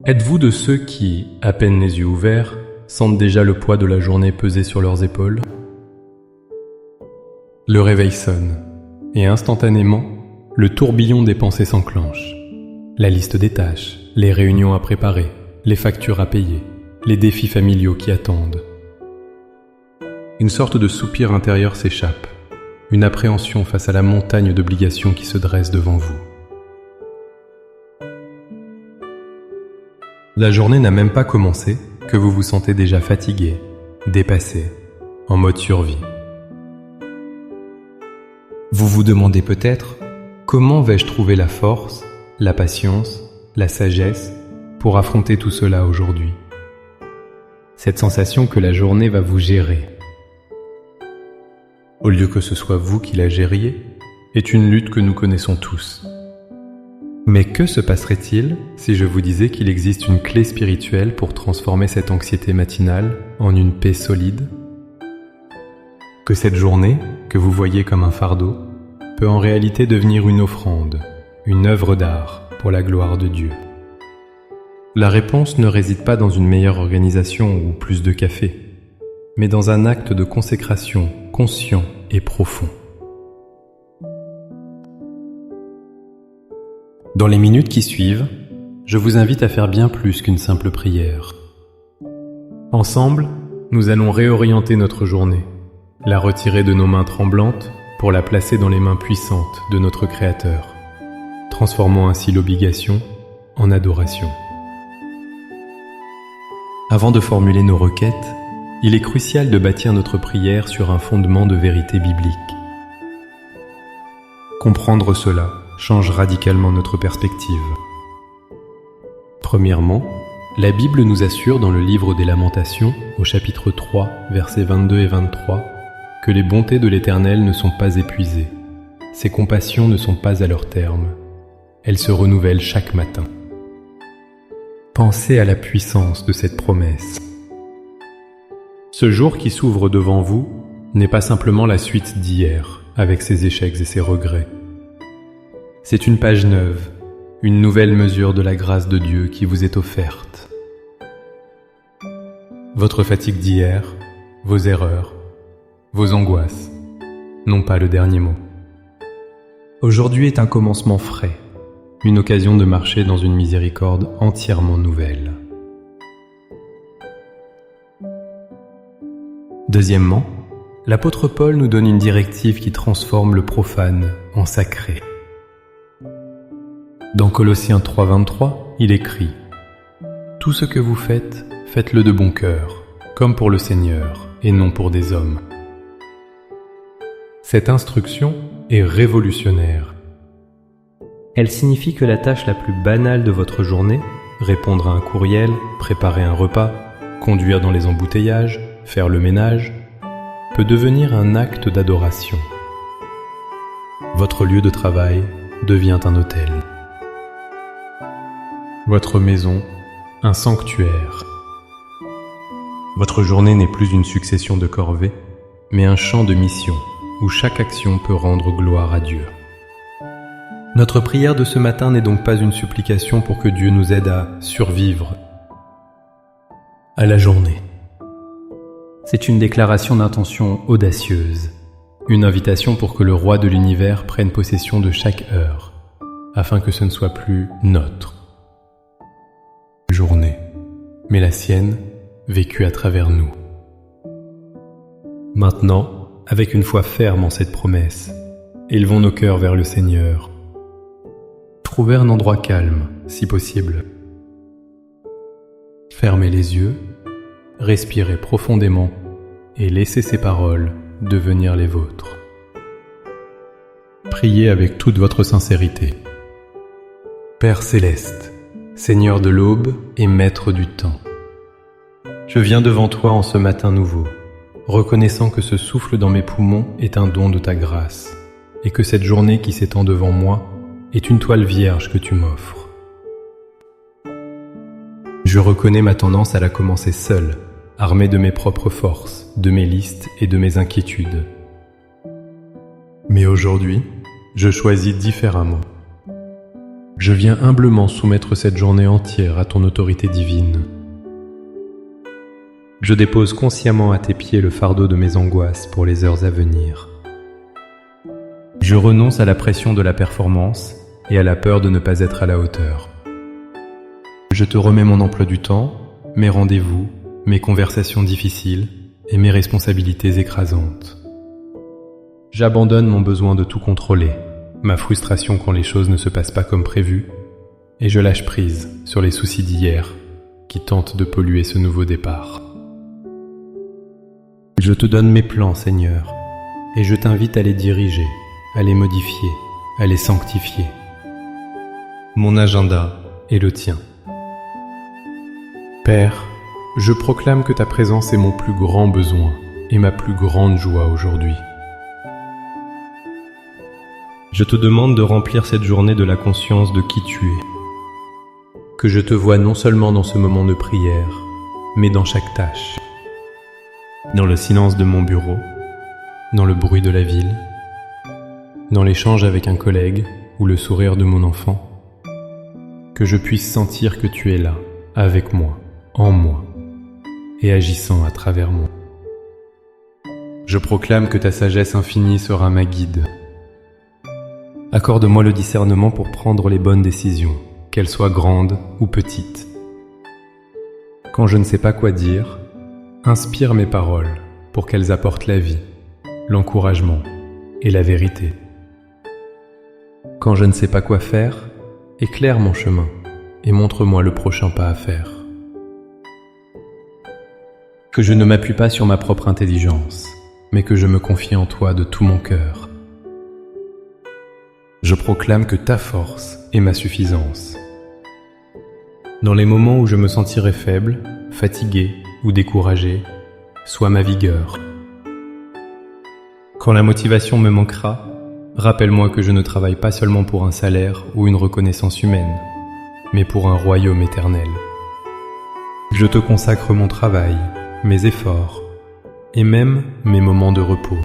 Êtes-vous de ceux qui, à peine les yeux ouverts, sentent déjà le poids de la journée peser sur leurs épaules? Le réveil sonne, et instantanément, le tourbillon des pensées s'enclenche. La liste des tâches, les réunions à préparer, les factures à payer, les défis familiaux qui attendent. Une sorte de soupir intérieur s'échappe, une appréhension face à la montagne d'obligations qui se dresse devant vous. La journée n'a même pas commencé que vous vous sentez déjà fatigué, dépassé, en mode survie. Vous vous demandez peut-être comment vais-je trouver la force, la patience, la sagesse pour affronter tout cela aujourd'hui. Cette sensation que la journée va vous gérer, au lieu que ce soit vous qui la gériez, est une lutte que nous connaissons tous. Mais que se passerait-il si je vous disais qu'il existe une clé spirituelle pour transformer cette anxiété matinale en une paix solide? Que cette journée, que vous voyez comme un fardeau, peut en réalité devenir une offrande, une œuvre d'art pour la gloire de Dieu. La réponse ne réside pas dans une meilleure organisation ou plus de café, mais dans un acte de consécration conscient et profond. Dans les minutes qui suivent, je vous invite à faire bien plus qu'une simple prière. Ensemble, nous allons réorienter notre journée, la retirer de nos mains tremblantes pour la placer dans les mains puissantes de notre Créateur, transformant ainsi l'obligation en adoration. Avant de formuler nos requêtes, il est crucial de bâtir notre prière sur un fondement de vérité biblique. Comprendre cela change radicalement notre perspective. Premièrement, la Bible nous assure dans le livre des Lamentations, au chapitre 3, versets 22 et 23, que les bontés de l'Éternel ne sont pas épuisées, ses compassions ne sont pas à leur terme, elles se renouvellent chaque matin. Pensez à la puissance de cette promesse. Ce jour qui s'ouvre devant vous n'est pas simplement la suite d'hier, avec ses échecs et ses regrets. C'est une page neuve, une nouvelle mesure de la grâce de Dieu qui vous est offerte. Votre fatigue d'hier, vos erreurs, vos angoisses n'ont pas le dernier mot. Aujourd'hui est un commencement frais, une occasion de marcher dans une miséricorde entièrement nouvelle. Deuxièmement, l'apôtre Paul nous donne une directive qui transforme le profane en sacré. Dans Colossiens 3:23, il écrit « Tout ce que vous faites, faites-le de bon cœur, comme pour le Seigneur, et non pour des hommes. » Cette instruction est révolutionnaire. Elle signifie que la tâche la plus banale de votre journée, répondre à un courriel, préparer un repas, conduire dans les embouteillages, faire le ménage, peut devenir un acte d'adoration. Votre lieu de travail devient un autel. Votre maison, un sanctuaire. Votre journée n'est plus une succession de corvées, mais un champ de mission où chaque action peut rendre gloire à Dieu. Notre prière de ce matin n'est donc pas une supplication pour que Dieu nous aide à survivre à la journée. C'est une déclaration d'intention audacieuse, une invitation pour que le roi de l'univers prenne possession de chaque heure, afin que ce ne soit plus notre journée, mais la sienne, vécue à travers nous. Maintenant, avec une foi ferme en cette promesse, élevons nos cœurs vers le Seigneur. Trouvez un endroit calme, si possible. Fermez les yeux, respirez profondément et laissez ces paroles devenir les vôtres. Priez avec toute votre sincérité. Père céleste, Seigneur de l'aube et Maître du temps, je viens devant toi en ce matin nouveau, reconnaissant que ce souffle dans mes poumons est un don de ta grâce, et que cette journée qui s'étend devant moi est une toile vierge que tu m'offres. Je reconnais ma tendance à la commencer seule, armé de mes propres forces, de mes listes et de mes inquiétudes. Mais aujourd'hui, je choisis différemment. Je viens humblement soumettre cette journée entière à ton autorité divine. Je dépose consciemment à tes pieds le fardeau de mes angoisses pour les heures à venir. Je renonce à la pression de la performance et à la peur de ne pas être à la hauteur. Je te remets mon emploi du temps, mes rendez-vous, mes conversations difficiles et mes responsabilités écrasantes. J'abandonne mon besoin de tout contrôler, ma frustration quand les choses ne se passent pas comme prévu, et je lâche prise sur les soucis d'hier qui tentent de polluer ce nouveau départ. Je te donne mes plans, Seigneur, et je t'invite à les diriger, à les modifier, à les sanctifier. Mon agenda est le tien. Père, je proclame que ta présence est mon plus grand besoin et ma plus grande joie aujourd'hui. Je te demande de remplir cette journée de la conscience de qui tu es. Que je te vois non seulement dans ce moment de prière, mais dans chaque tâche. Dans le silence de mon bureau, dans le bruit de la ville, dans l'échange avec un collègue ou le sourire de mon enfant. Que je puisse sentir que tu es là, avec moi, en moi, et agissant à travers moi. Je proclame que ta sagesse infinie sera ma guide. Accorde-moi le discernement pour prendre les bonnes décisions, qu'elles soient grandes ou petites. Quand je ne sais pas quoi dire, inspire mes paroles pour qu'elles apportent la vie, l'encouragement et la vérité. Quand je ne sais pas quoi faire, éclaire mon chemin et montre-moi le prochain pas à faire. Que je ne m'appuie pas sur ma propre intelligence, mais que je me confie en toi de tout mon cœur. Je proclame que ta force est ma suffisance. Dans les moments où je me sentirai faible, fatigué ou découragé, sois ma vigueur. Quand la motivation me manquera, rappelle-moi que je ne travaille pas seulement pour un salaire ou une reconnaissance humaine, mais pour un royaume éternel. Je te consacre mon travail, mes efforts et même mes moments de repos.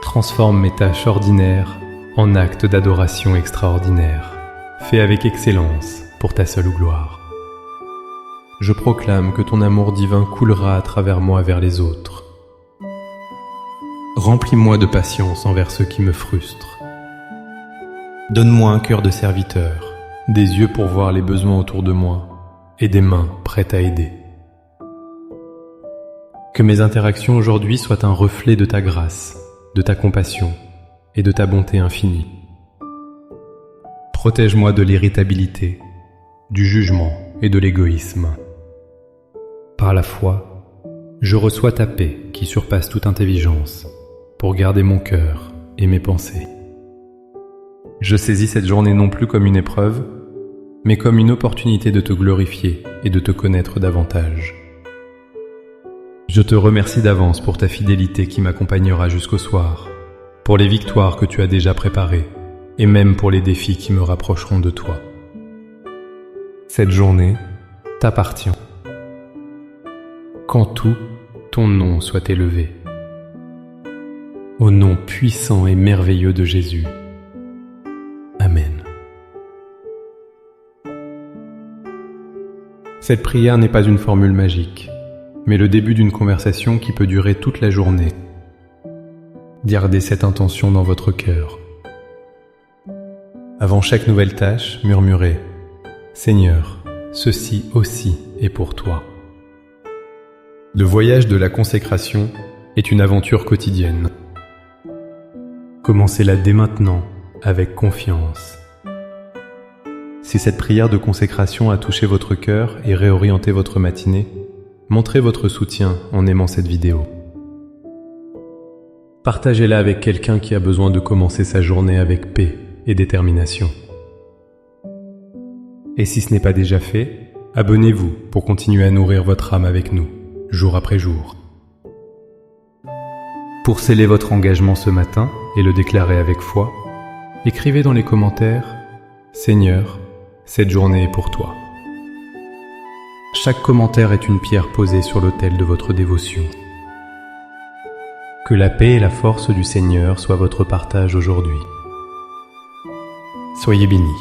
Transforme mes tâches ordinaires en actes d'adoration extraordinaires, faits avec excellence pour ta seule gloire. Je proclame que ton amour divin coulera à travers moi vers les autres. Remplis-moi de patience envers ceux qui me frustrent. Donne-moi un cœur de serviteur, des yeux pour voir les besoins autour de moi et des mains prêtes à aider. Que mes interactions aujourd'hui soient un reflet de ta grâce, de ta compassion et de ta bonté infinie. Protège-moi de l'irritabilité, du jugement et de l'égoïsme. Par la foi, je reçois ta paix qui surpasse toute intelligence pour garder mon cœur et mes pensées. Je saisis cette journée non plus comme une épreuve, mais comme une opportunité de te glorifier et de te connaître davantage. Je te remercie d'avance pour ta fidélité qui m'accompagnera jusqu'au soir, pour les victoires que tu as déjà préparées, et même pour les défis qui me rapprocheront de toi. Cette journée t'appartient. Qu'en tout, ton nom soit élevé. Au nom puissant et merveilleux de Jésus. Amen. Cette prière n'est pas une formule magique, mais le début d'une conversation qui peut durer toute la journée. Gardez cette intention dans votre cœur. Avant chaque nouvelle tâche, murmurez « Seigneur, ceci aussi est pour toi ». Le voyage de la consécration est une aventure quotidienne. Commencez-la dès maintenant, avec confiance. Si cette prière de consécration a touché votre cœur et réorienté votre matinée, montrez votre soutien en aimant cette vidéo. Partagez-la avec quelqu'un qui a besoin de commencer sa journée avec paix et détermination. Et si ce n'est pas déjà fait, abonnez-vous pour continuer à nourrir votre âme avec nous, jour après jour. Pour sceller votre engagement ce matin et le déclarer avec foi, écrivez dans les commentaires « Seigneur, cette journée est pour toi ». Chaque commentaire est une pierre posée sur l'autel de votre dévotion. Que la paix et la force du Seigneur soient votre partage aujourd'hui. Soyez bénis.